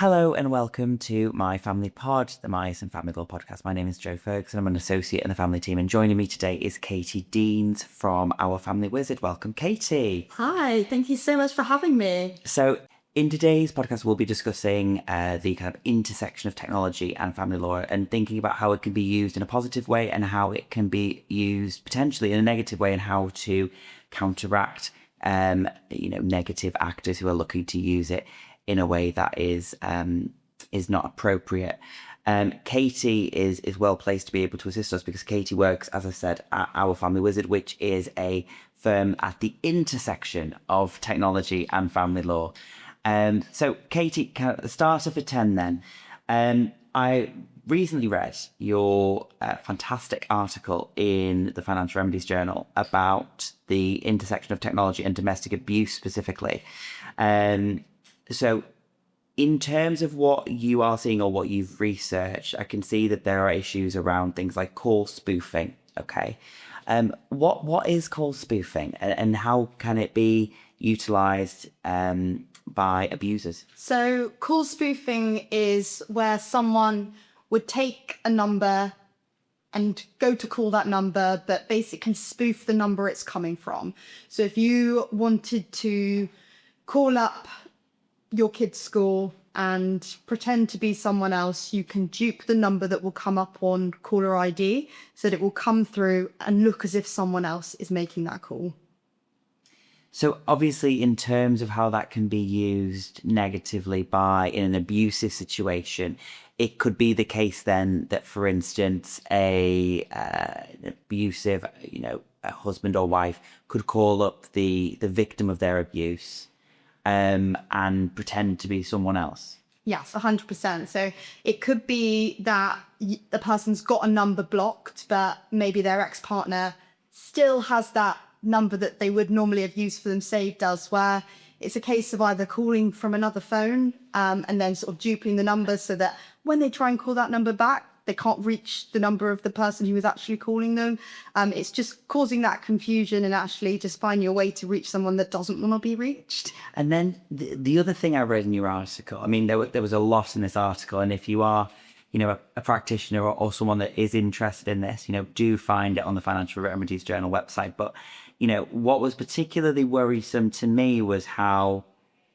Hello and welcome to my family pod, the Mice and Family Law podcast. My name is Joe Ferguson. I'm an associate in the family team, and joining me today is Katie Deans from Our Family Wizard. Welcome, Katie. Hi, thank you so much for having me. So in today's podcast, we'll be discussing the kind of intersection of technology and family law and thinking about how it can be used in a positive way and how it can be used potentially in a negative way, and how to counteract negative actors who are looking to use it in a way that is not appropriate. Katie is well placed to be able to assist us because Katie works, as I said, at Our Family Wizard, which is a firm at the intersection of technology and family law. So Katie, starter for 10 then. I recently read your fantastic article in the Financial Remedies Journal about the intersection of technology and domestic abuse specifically. So in terms of what you are seeing or what you've researched, I can see that there are issues around things like call spoofing. Okay. What is call spoofing and how can it be utilized by abusers? So, call spoofing is where someone would take a number and go to call that number, but basically can spoof the number it's coming from. So, if you wanted to call up your kid's school and pretend to be someone else, you can dupe the number that will come up on caller ID so that it will come through and look as if someone else is making that call. So obviously, in terms of how that can be used negatively in an abusive situation, it could be the case then that, for instance, an abusive, a husband or wife could call up the victim of their abuse and pretend to be someone else. Yes, 100%. So it could be that the person's got a number blocked, but maybe their ex-partner still has that number that they would normally have used for them saved elsewhere. It's a case of either calling from another phone and then sort of duping the number so that when they try and call that number back, they can't reach the number of the person who was actually calling them. It's just causing that confusion and actually just finding a way to reach someone that doesn't want to be reached. And then the other thing I read in your article, I mean, there was a lot in this article, and if you are, a practitioner or someone that is interested in this, do find it on the Financial Remedies Journal website. But, what was particularly worrisome to me was how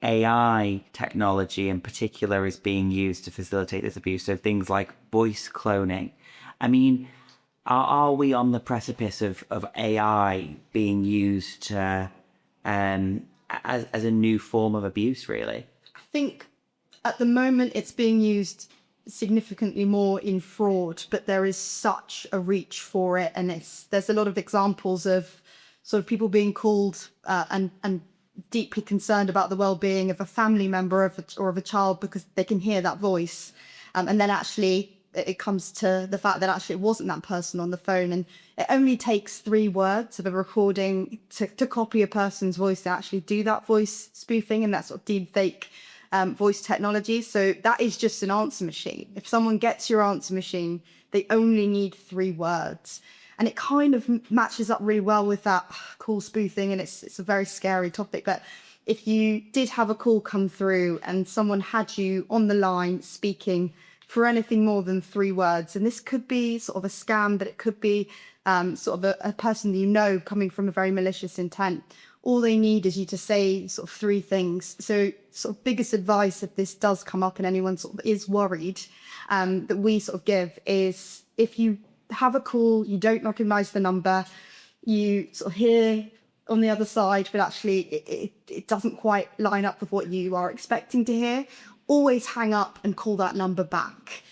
AI technology in particular is being used to facilitate this abuse. So things like voice cloning. I mean, are we on the precipice of AI being used as a new form of abuse, really? I think at the moment it's being used significantly more in fraud, but there is such a reach for it. And there's a lot of examples of sort of people being called and deeply concerned about the well-being of a family member or of a child because they can hear that voice. And then actually it comes to the fact that actually it wasn't that person on the phone. And it only takes 3 words of a recording to copy a person's voice to actually do that voice spoofing and that sort of deep fake voice technology. So that is just an answer machine. If someone gets your answer machine, they only need 3 words. And it kind of matches up really well with that call spoofing, and it's a very scary topic. But if you did have a call come through and someone had you on the line speaking for anything more than 3 words, and this could be sort of a scam, but it could be sort of a person coming from a very malicious intent, all they need is you to say sort of 3 things. So sort of biggest advice, if this does come up and anyone sort of is worried, that we sort of give is if you have a call, you don't recognize the number, you sort of hear on the other side, but actually it doesn't quite line up with what you are expecting to hear, always hang up and call that number back.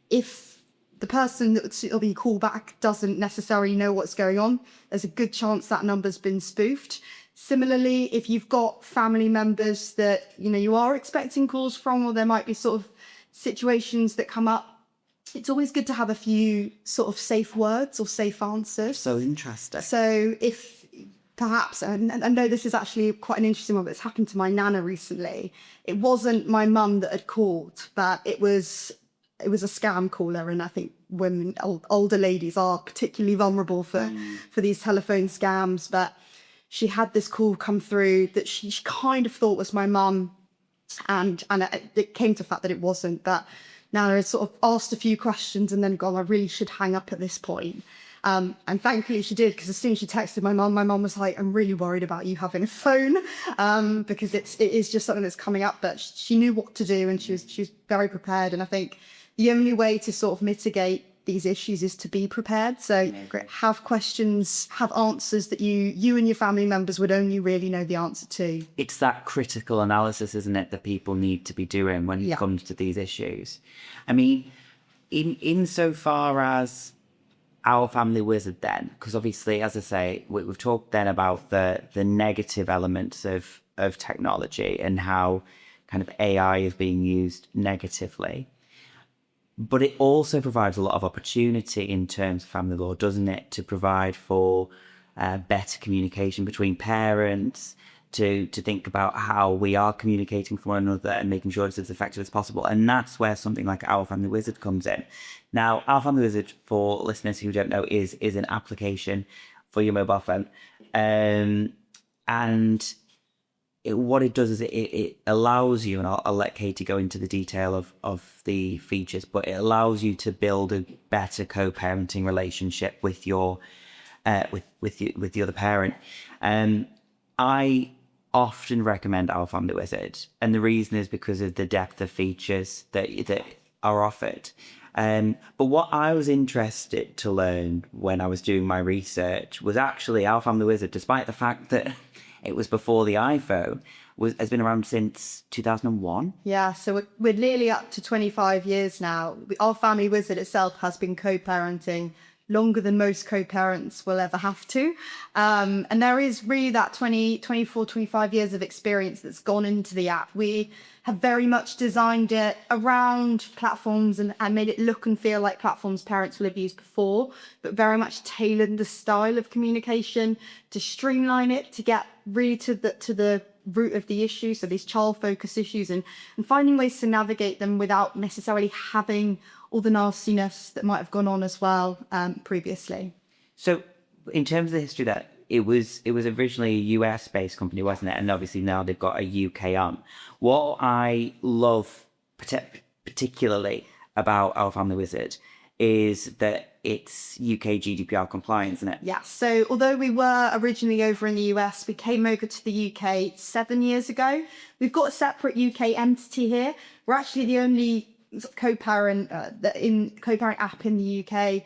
If the person that you call back doesn't necessarily know what's going on, there's a good chance that number's been spoofed. Similarly, if you've got family members that you are expecting calls from, or there might be sort of situations that come up, it's always good to have a few sort of safe words or safe answers. So interesting. So if perhaps, and I know this is actually quite an interesting one, but it's happened to my nana recently. It wasn't my mum that had called, but it was a scam caller. And I think women, older ladies are particularly vulnerable for these telephone scams. But she had this call come through that she kind of thought was my mum. And it came to the fact that it wasn't. But now I sort of asked a few questions and then gone, I really should hang up at this point. And thankfully she did, because as soon as she texted my mum was like, I'm really worried about you having a phone, because it is just something that's coming up. But she knew what to do, and she was very prepared. And I think the only way to sort of mitigate these issues is to be prepared. So have questions, have answers that you and your family members would only really know the answer to. It's that critical analysis, isn't it, that people need to be doing when it comes to these issues. I mean, insofar as our family wizard then, because obviously, as I say, we've talked then about the negative elements of technology and how kind of AI is being used negatively. But it also provides a lot of opportunity in terms of family law, doesn't it? To provide for better communication between parents, to think about how we are communicating with one another and making sure it's as effective as possible. And that's where something like Our Family Wizard comes in. Now, Our Family Wizard, for listeners who don't know, is an application for your mobile phone. And what it does is it allows you, and I'll let Katie go into the detail of the features, but it allows you to build a better co-parenting relationship with your with the other parent. I often recommend Our Family Wizard, and the reason is because of the depth of features that are offered. But what I was interested to learn when I was doing my research was actually Our Family Wizard, despite the fact that it was before the iPhone, has been around since 2001. Yeah, so we're nearly up to 25 years now. Our Family Wizard itself has been co-parenting longer than most co-parents will ever have to. And there is really that 24, 25 years of experience that's gone into the app. We have very much designed it around platforms and made it look and feel like platforms parents will have used before, but very much tailored the style of communication to streamline it, to get really to the root of the issue, so these child-focused issues, and finding ways to navigate them without necessarily having all the nastiness that might have gone on as well previously. So in terms of the history, that it was originally a US-based company, wasn't it? And obviously now they've got a UK arm. What I love particularly about Our Family Wizard is that it's UK GDPR compliant, isn't it? Yeah, so although we were originally over in the US, we came over to the UK 7 years ago. We've got a separate UK entity here. We're actually the only co-parent app in the UK.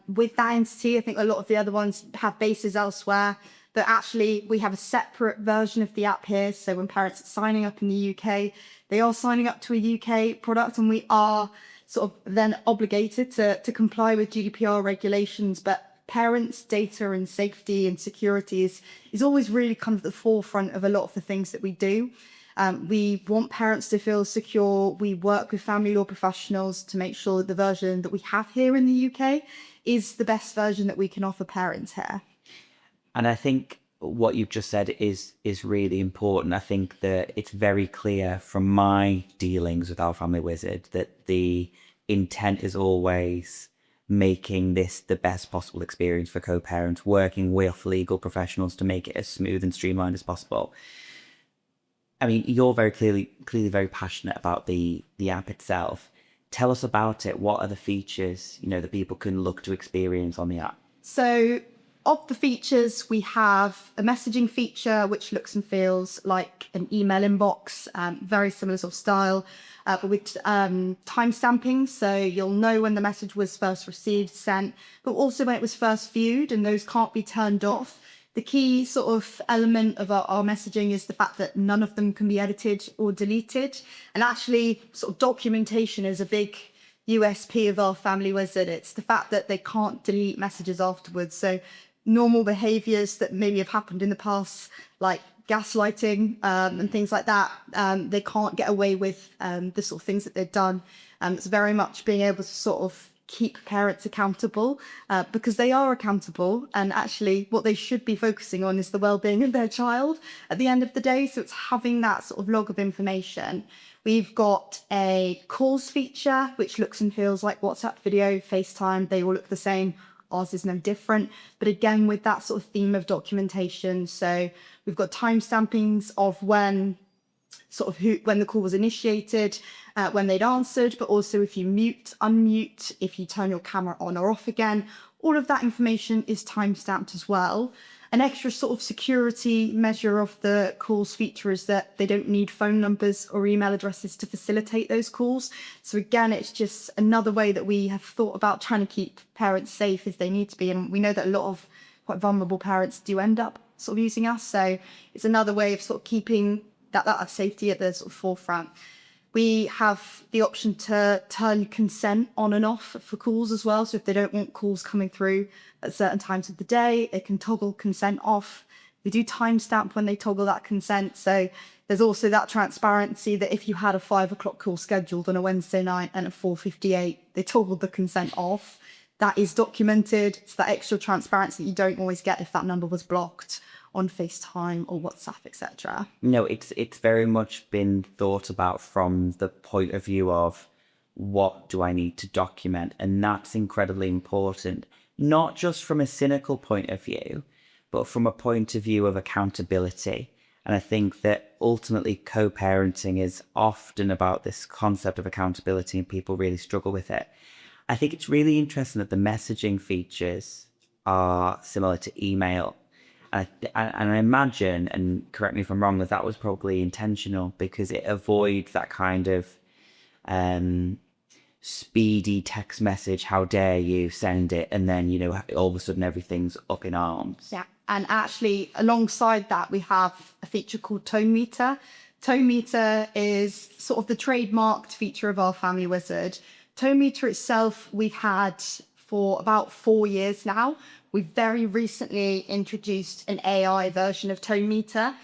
With that entity, I think a lot of the other ones have bases elsewhere. But actually, we have a separate version of the app here. So when parents are signing up in the UK, they are signing up to a UK product, and we are sort of then obligated to comply with GDPR regulations. But parents' data and safety and security is always really kind of the forefront of a lot of the things that we do. We want parents to feel secure. We work with family law professionals to make sure that the version that we have here in the UK is the best version that we can offer parents here. And I think what you've just said is really important. I think that it's very clear from my dealings with Our Family Wizard that the intent is always making this the best possible experience for co-parents, working with legal professionals to make it as smooth and streamlined as possible. I mean, you're very clearly very passionate about the app itself. Tell us about it. What are the features, that people can look to experience on the app? So of the features, we have a messaging feature, which looks and feels like an email inbox, very similar sort of style, but with time stamping. So you'll know when the message was first received, sent, but also when it was first viewed, and those can't be turned off. The key sort of element of our messaging is the fact that none of them can be edited or deleted. And actually, sort of documentation is a big USP of Our Family Wizard. It's the fact that they can't delete messages afterwards. So normal behaviours that maybe have happened in the past, like gaslighting and things like that, they can't get away with the sort of things that they've done. It's very much being able to sort of keep parents accountable because they are accountable, and actually what they should be focusing on is the well-being of their child at the end of the day. So it's having that sort of log of information. We've got a calls feature, which looks and feels like WhatsApp video, FaceTime. They all look the same. Ours is no different, but again, with that sort of theme of documentation. So we've got time stampings of when sort of who, when the call was initiated, when they'd answered, but also if you mute, unmute, if you turn your camera on or off again, all of that information is timestamped as well. An extra sort of security measure of the calls feature is that they don't need phone numbers or email addresses to facilitate those calls. So again, it's just another way that we have thought about trying to keep parents safe as they need to be. And we know that a lot of quite vulnerable parents do end up sort of using us. So it's another way of sort of keeping that safety at the sort of forefront. We have the option to turn consent on and off for calls as well. So if they don't want calls coming through at certain times of the day, they can toggle consent off. They do timestamp when they toggle that consent. So there's also that transparency that if you had a 5 o'clock call scheduled on a Wednesday night and at 4:58, they toggled the consent off. That is documented. It's that extra transparency that you don't always get if that number was blocked on FaceTime or WhatsApp, etc. No, it's very much been thought about from the point of view of what do I need to document, and that's incredibly important, not just from a cynical point of view, but from a point of view of accountability. And I think that ultimately co-parenting is often about this concept of accountability, and people really struggle with it. I think it's really interesting that the messaging features are similar to email. And I imagine, and correct me if I'm wrong, that was probably intentional because it avoids that kind of speedy text message, how dare you send it, and then, all of a sudden everything's up in arms. Yeah, and actually alongside that, we have a feature called ToneMeter. ToneMeter is sort of the trademarked feature of our Family Wizard. ToneMeter itself, we've had for about 4 years now. We very recently introduced an AI version of ToneMeter.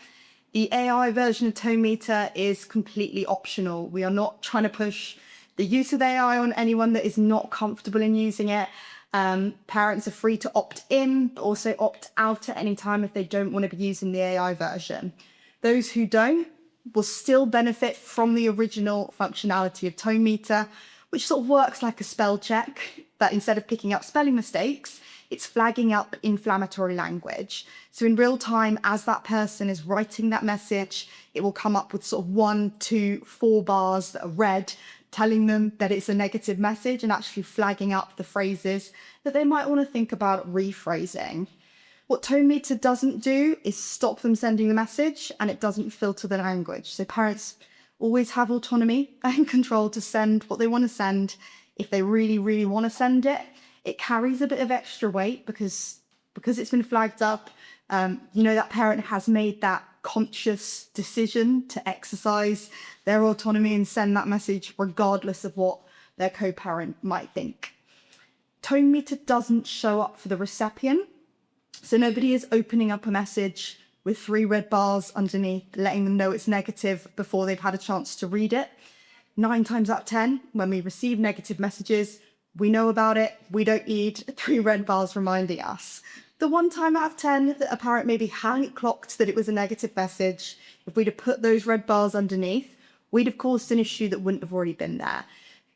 The AI version of ToneMeter is completely optional. We are not trying to push the use of AI on anyone that is not comfortable in using it. Parents are free to opt in, but also opt out at any time if they don't want to be using the AI version. Those who don't will still benefit from the original functionality of ToneMeter, which sort of works like a spell check, but instead of picking up spelling mistakes, it's flagging up inflammatory language. So in real time, as that person is writing that message, it will come up with sort of 1, 2, 4 bars that are red, telling them that it's a negative message and actually flagging up the phrases that they might want to think about rephrasing. What ToneMeter doesn't do is stop them sending the message, and it doesn't filter the language. So parents always have autonomy and control to send what they want to send if they really, really want to send it. It carries a bit of extra weight because it's been flagged up. That parent has made that conscious decision to exercise their autonomy and send that message regardless of what their co-parent might think. ToneMeter doesn't show up for the recipient. So nobody is opening up a message with 3 red bars underneath, letting them know it's negative before they've had a chance to read it. 9 times out of 10, when we receive negative messages, we know about it. We don't need 3 red bars reminding us. The 1 time out of 10 that a parent maybe hadn't clocked that it was a negative message, if we'd have put those red bars underneath, we'd have caused an issue that wouldn't have already been there.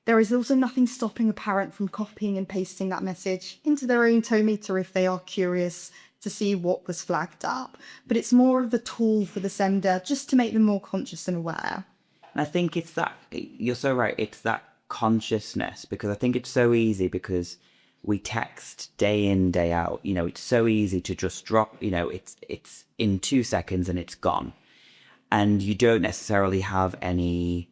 There is also nothing stopping a parent from copying and pasting that message into their own ToneMeter if they are curious to see what was flagged up. But it's more of a tool for the sender just to make them more conscious and aware. And I think it's that, you're so right, it's that consciousness, because I think it's so easy because we text day in, day out. It's so easy to just drop, it's in 2 seconds and it's gone. And you don't necessarily have any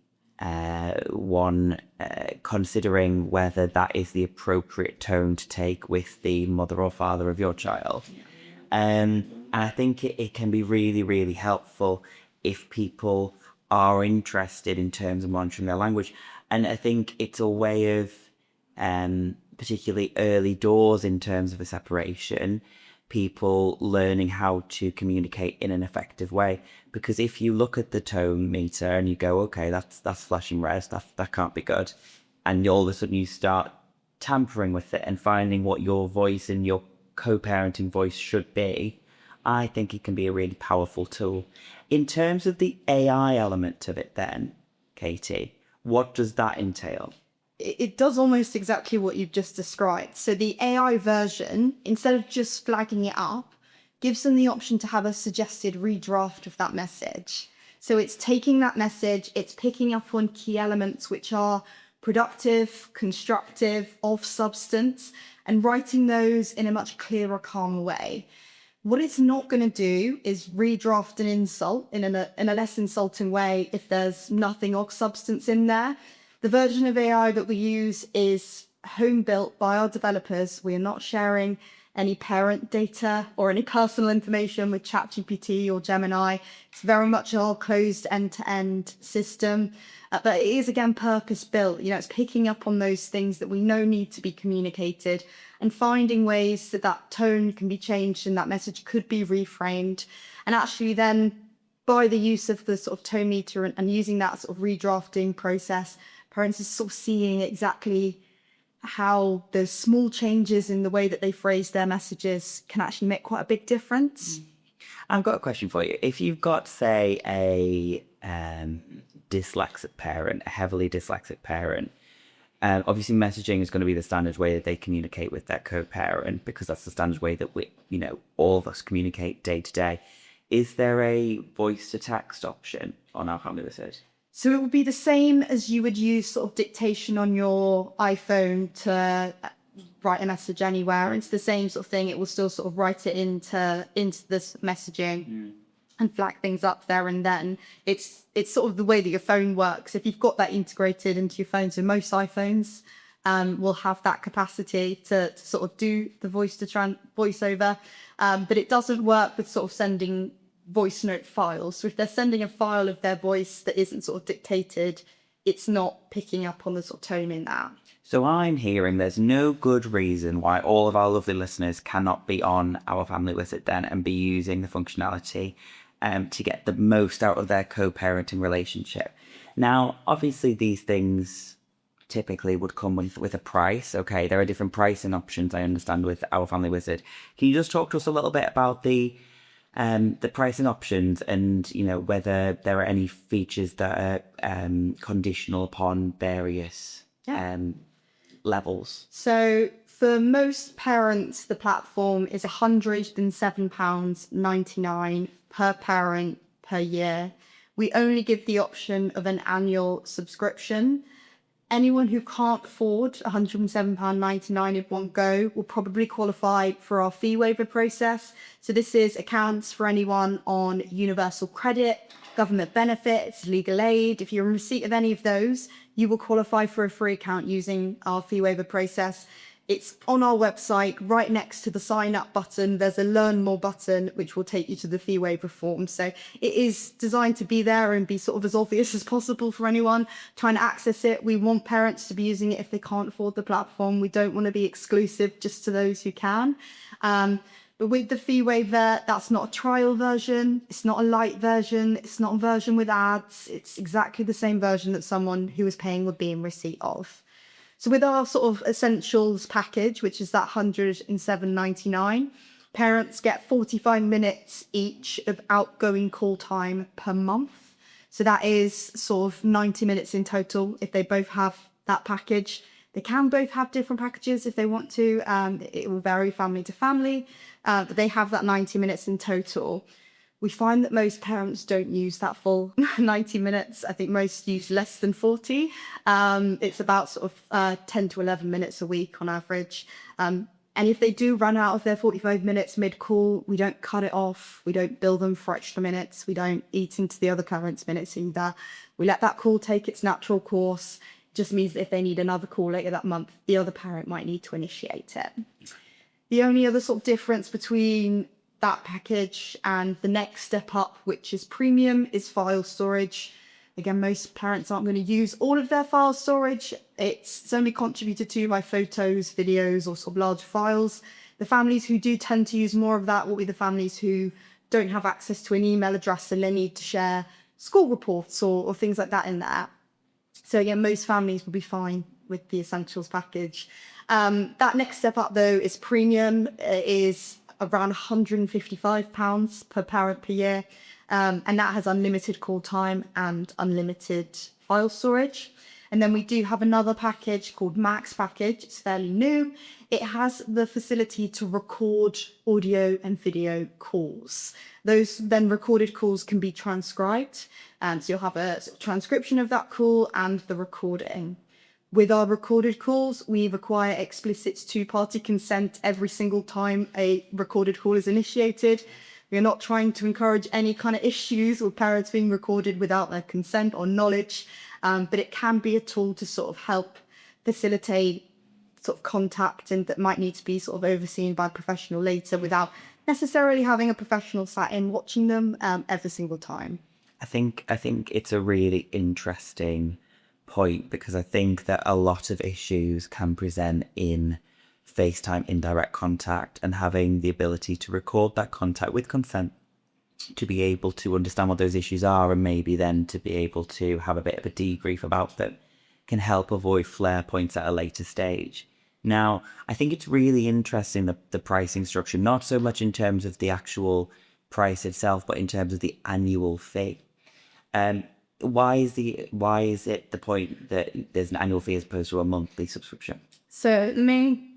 considering whether that is the appropriate tone to take with the mother or father of your child. And I think it can be really, really helpful if people are interested in terms of monitoring their language. And I think it's a way of, particularly early doors in terms of a separation, people learning how to communicate in an effective way. Because if you look at the ToneMeter and you go, okay, that's flashing red, that can't be good, and all of a sudden you start tampering with it and finding what your voice and your co-parenting voice should be, I think it can be a really powerful tool. In terms of the AI element of it then, Katie, what does that entail? It does almost exactly what you've just described. So the AI version, instead of just flagging it up, gives them the option to have a suggested redraft of that message. So it's taking that message, it's picking up on key elements which are productive, constructive, of substance, and writing those in a much clearer, calmer way. What it's not going to do is redraft an insult in a less insulting way if there's nothing of substance in there. The version of AI that we use is home built by our developers. We are not sharing any parent data or any personal information with ChatGPT or Gemini. It's very much our closed end-to-end system. But it is, again, purpose-built. It's picking up on those things that we know need to be communicated and finding ways that that tone can be changed and that message could be reframed. And actually then, by the use of the sort of ToneMeter and using that sort of redrafting process, parents are sort of seeing exactly how the small changes in the way that they phrase their messages can actually make quite a big difference. I've got a question for you. If you've got, say, a dyslexic parent, a heavily dyslexic parent, obviously messaging is going to be the standard way that they communicate with their co-parent, because that's the standard way that all of us communicate day to day. Is there a voice to text option on our Family Wizard? So it would be the same as you would use sort of dictation on your iPhone to write a message anywhere. It's the same sort of thing. It will still sort of write it into this messaging and flag things up there and then. It's sort of the way that your phone works. If you've got that integrated into your phone, so most iPhones will have that capacity to sort of do the voiceover, but it doesn't work with sort of sending voice note files. So if they're sending a file of their voice that isn't sort of dictated, it's not picking up on the sort of tone in that. So I'm hearing there's no good reason why all of our lovely listeners cannot be on our Family Wizard then and be using the functionality to get the most out of their co-parenting relationship. Now, obviously these things typically would come with a price. Okay, there are different pricing options, I understand, with our Family Wizard. Can you just talk to us a little bit about the pricing options and, whether there are any features that are conditional upon various levels? So for most parents, the platform is £107.99 per parent per year. We only give the option of an annual subscription. Anyone who can't afford £107.99 in one go will probably qualify for our fee waiver process. So this accounts for anyone on universal credit, government benefits, legal aid. If you're in receipt of any of those, you will qualify for a free account using our fee waiver process. It's on our website, right next to the sign up button. There's a learn more button, which will take you to the fee waiver form. So it is designed to be there and be sort of as obvious as possible for anyone trying to access it. We want parents to be using it if they can't afford the platform. We don't want to be exclusive just to those who can. But with the fee waiver, that's not a trial version. It's not a light version. It's not a version with ads. It's exactly the same version that someone who is paying would be in receipt of. So with our sort of essentials package, which is that £107.99, parents get 45 minutes each of outgoing call time per month. So that is sort of 90 minutes in total if they both have that package. They can both have different packages if they want to. It will vary family to family, but they have that 90 minutes in total. We find that most parents don't use that full 90 minutes. I think most use less than 40. It's about sort of 10 to 11 minutes a week on average. And if they do run out of their 45 minutes mid-call, we don't cut it off. We don't bill them for extra minutes. We don't eat into the other parent's minutes either. We let that call take its natural course. It just means that if they need another call later that month, the other parent might need to initiate it. The only other sort of difference between that package and the next step up, which is premium, is file storage. Again, most parents aren't going to use all of their file storage. It's only contributed to by photos, videos, or sort of large files. The families who do tend to use more of that will be the families who don't have access to an email address and they need to share school reports or things like that in there. So again, most families will be fine with the essentials package. That next step up though is premium. It is around £155 per parent per year, and that has unlimited call time and unlimited file storage. And then we do have another package called Max package. It's fairly new. It has the facility to record audio and video calls. Those then recorded calls can be transcribed. And so you'll have a sort of transcription of that call and the recording. With our recorded calls, we require explicit two-party consent every single time a recorded call is initiated. We are not trying to encourage any kind of issues with parents being recorded without their consent or knowledge, but it can be a tool to sort of help facilitate sort of contact and that might need to be sort of overseen by a professional later without necessarily having a professional sat in watching them every single time. I think it's a really interesting point, because I think that a lot of issues can present in FaceTime indirect contact, and having the ability to record that contact with consent to be able to understand what those issues are and maybe then to be able to have a bit of a debrief about them can help avoid flare points at a later stage. Now, I think it's really interesting, the pricing structure, not so much in terms of the actual price itself, but in terms of the annual fee. Why is it the point that there's an annual fee as opposed to a monthly subscription? So the main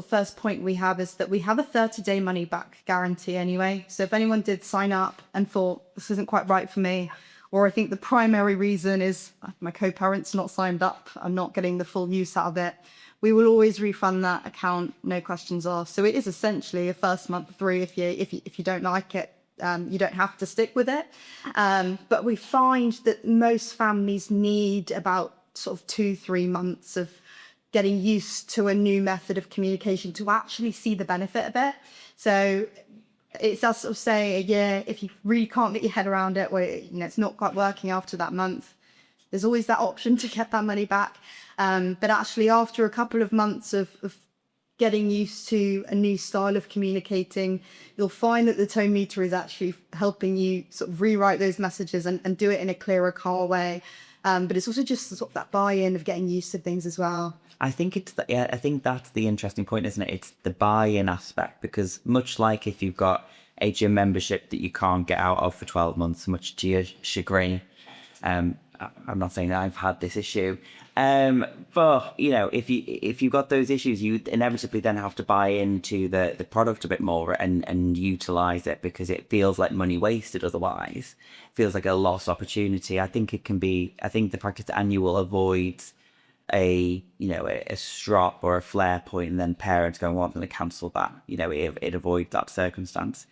first point we have is that we have a 30-day money back guarantee anyway. So if anyone did sign up and thought this isn't quite right for me, or I think the primary reason is my co-parent's not signed up, I'm not getting the full use out of it, we will always refund that account, no questions asked. So it is essentially a first month free. If you don't like it, you don't have to stick with it. But we find that most families need about sort of 2-3 months of getting used to a new method of communication to actually see the benefit of it. So it's us sort of say a year, if you really can't get your head around it, or it's not quite working after that month, there's always that option to get that money back. But actually after a couple of months of getting used to a new style of communicating, you'll find that the ToneMeter is actually helping you sort of rewrite those messages and do it in a clearer, calmer way. But it's also just sort of that buy-in of getting used to things as well. I think I think that's the interesting point, isn't it? It's the buy-in aspect, because much like if you've got a gym membership that you can't get out of for 12 months, much to your chagrin. I'm not saying that I've had this issue, but if you've got those issues, you inevitably then have to buy into the product a bit more and utilize it, because it feels like money wasted otherwise. It feels like a lost opportunity. I think the practice annual avoids a strop or a flare point and then parents going, well, I'm going to cancel that. It avoids that circumstance.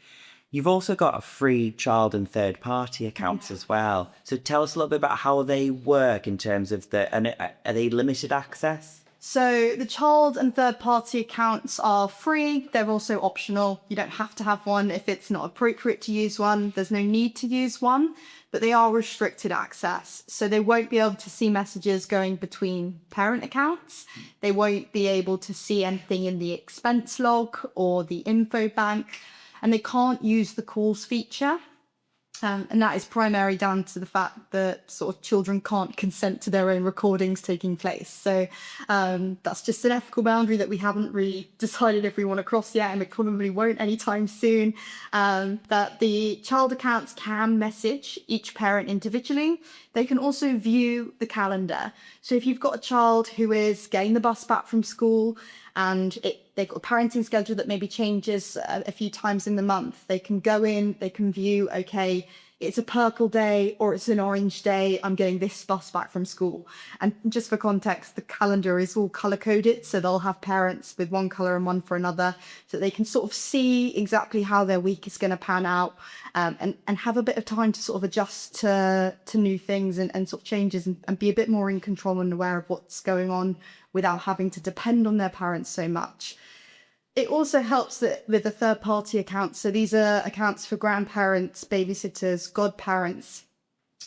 You've also got a free child and third party accounts as well. So tell us a little bit about how they work in terms of are they limited access? So the child and third party accounts are free. They're also optional. You don't have to have one if it's not appropriate to use one. There's no need to use one, but they are restricted access. So they won't be able to see messages going between parent accounts. They won't be able to see anything in the expense log or the info bank. And they can't use the calls feature. And that is primarily down to the fact that sort of children can't consent to their own recordings taking place. So that's just an ethical boundary that we haven't really decided if we want to cross yet, and we probably won't anytime soon. That the child accounts can message each parent individually. They can also view the calendar. So if you've got a child who is getting the bus back from school and they've got a parenting schedule that maybe changes a few times in the month, they can go in, they can view, okay, it's a purple day or it's an orange day, I'm getting this bus back from school. And just for context, the calendar is all color coded, so they'll have parents with one color and one for another, so they can sort of see exactly how their week is going to pan out, and have a bit of time to sort of adjust to new things and sort of changes, and be a bit more in control and aware of what's going on without having to depend on their parents so much. It also helps that with the third-party accounts, so these are accounts for grandparents, babysitters, godparents.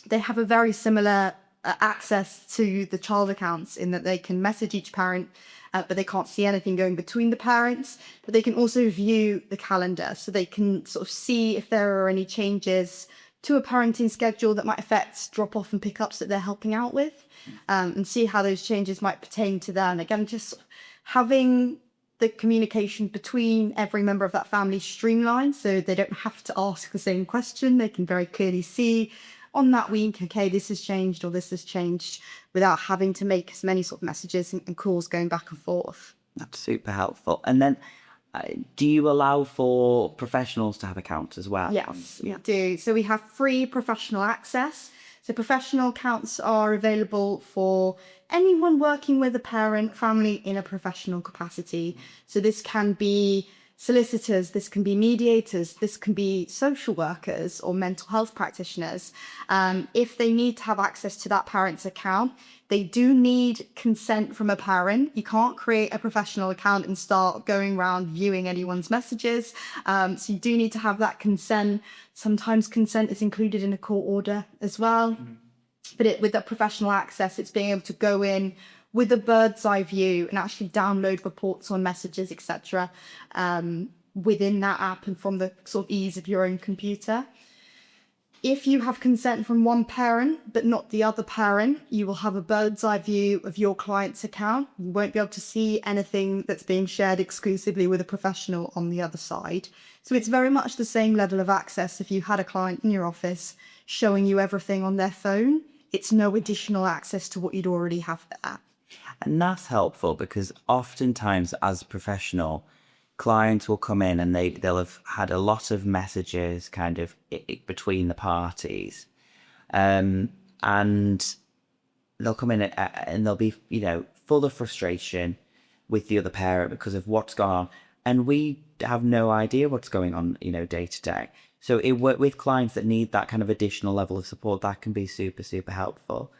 They have a very similar access to the child accounts in that they can message each parent, but they can't see anything going between the parents. But they can also view the calendar, so they can sort of see if there are any changes to a parenting schedule that might affect drop-off and pickups that they're helping out with, and see how those changes might pertain to them. Again, just having the communication between every member of that family streamlined, so they don't have to ask the same question. They can very clearly see on that week, okay, this has changed or this has changed, without having to make as many sort of messages and calls going back and forth. That's super helpful. And then, do you allow for professionals to have accounts as well? Yes, we do. So we have free professional access. So professional accounts are available for anyone working with a parent family in a professional capacity. So this can be solicitors, this can be mediators, this can be social workers or mental health practitioners. If they need to have access to that parent's account, they do need consent from a parent. You can't create a professional account and start going around viewing anyone's messages. So you do need to have that consent. Sometimes consent is included in a court order as well. But with that professional access, it's being able to go in with a bird's eye view and actually download reports on messages, etc., within that app and from the sort of ease of your own computer. If you have consent from one parent, but not the other parent, you will have a bird's eye view of your client's account. You won't be able to see anything that's being shared exclusively with a professional on the other side. So it's very much the same level of access if you had a client in your office showing you everything on their phone. It's no additional access to what you'd already have there. And that's helpful because oftentimes as a professional, clients will come in and they'll have had a lot of messages kind of between the parties. And they'll come in and they'll be, full of frustration with the other parent because of what's gone on. And we have no idea what's going on, day to day. So with clients that need that kind of additional level of support, that can be super, super helpful.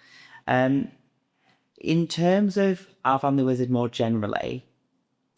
In terms of Our Family Wizard more generally,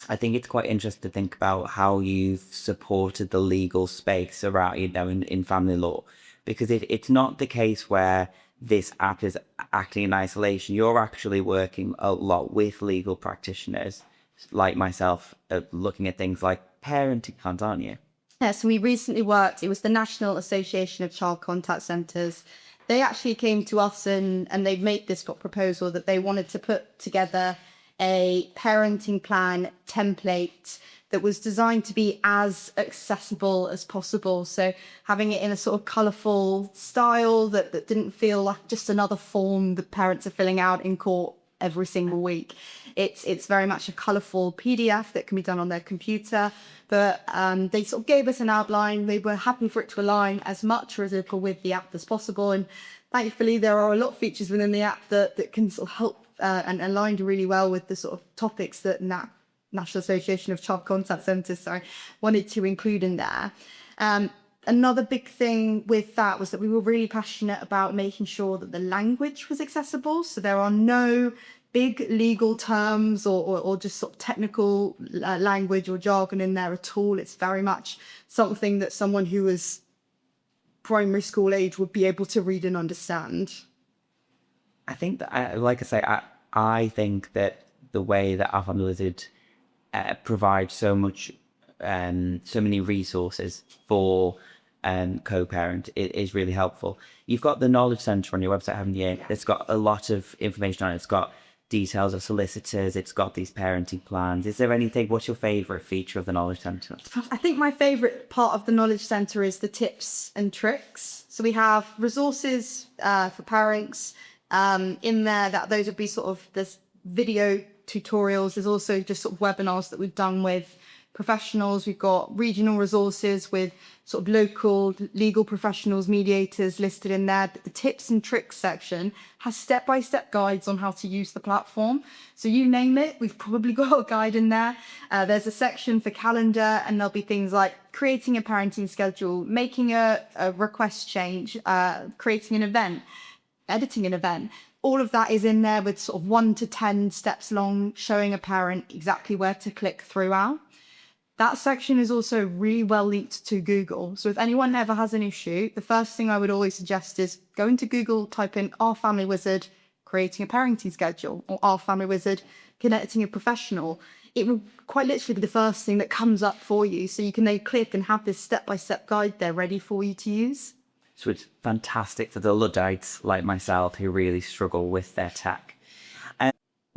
I think it's quite interesting to think about how you've supported the legal space around, in family law, because it's not the case where this app is acting in isolation. You're actually working a lot with legal practitioners like myself, looking at things like parenting plans, aren't you? Yes, we recently it was the National Association of Child Contact Centres. They actually came to us and they made this proposal that they wanted to put together a parenting plan template that was designed to be as accessible as possible. So having it in a sort of colourful style that didn't feel like just another form that parents are filling out in court every single week. It's very much a colourful PDF that can be done on their computer. But they sort of gave us an outline. They were happy for it to align as much or as little with the app as possible. And thankfully, there are a lot of features within the app that can sort of help and aligned really well with the sort of topics that National Association of Child Contact Centres wanted to include in there. Another big thing with that was that we were really passionate about making sure that the language was accessible. So there are no big legal terms or just sort of technical language or jargon in there at all. It's very much something that someone who is primary school age would be able to read and understand. I think that, I think that the way that Our Family Wizard provides so many resources for co-parent is really helpful. You've got the Knowledge Centre on your website, haven't you? Yeah. It's got a lot of information on it. It's got details of solicitors. It's got these parenting plans. Is there anything? What's your favourite feature of the Knowledge Centre? I think my favourite part of the Knowledge Centre is the tips and tricks. So we have resources for parents in there. Those would be sort of there's video tutorials. There's also just sort of webinars that we've done with professionals. We've got regional resources with sort of local legal professionals, mediators listed in there. But the tips and tricks section has step-by-step guides on how to use the platform. So you name it, we've probably got a guide in there. There's a section for calendar, and there'll be things like creating a parenting schedule, making a request change, creating an event, editing an event. All of that is in there with sort of 1 to 10 steps long, showing a parent exactly where to click throughout. That section is also really well linked to Google. So if anyone ever has an issue, the first thing I would always suggest is go into Google, type in Our Family Wizard, creating a parenting schedule, or Our Family Wizard, connecting a professional. It will quite literally be the first thing that comes up for you. So you can then click and have this step-by-step guide there ready for you to use. So it's fantastic for the Luddites like myself who really struggle with their tech.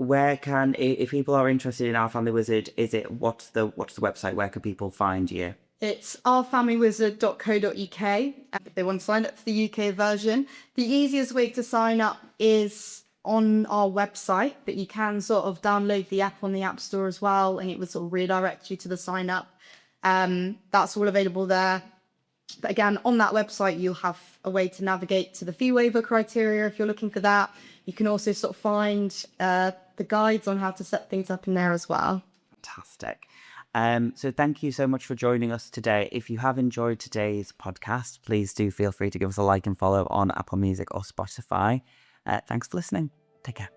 If people are interested in Our Family Wizard, what's the website? Where can people find you? It's ourfamilywizard.co.uk if they want to sign up for the UK version. The easiest way to sign up is on our website, but you can sort of download the app on the App Store as well, and it would sort of redirect you to the sign up. That's all available there. But again, on that website, you'll have a way to navigate to the fee waiver criteria if you're looking for that. You can also sort of find the guides on how to set things up in there as well. Fantastic. So thank you so much for joining us today. If you have enjoyed today's podcast, please do feel free to give us a like and follow on Apple Music or Spotify. Thanks for listening. Take care.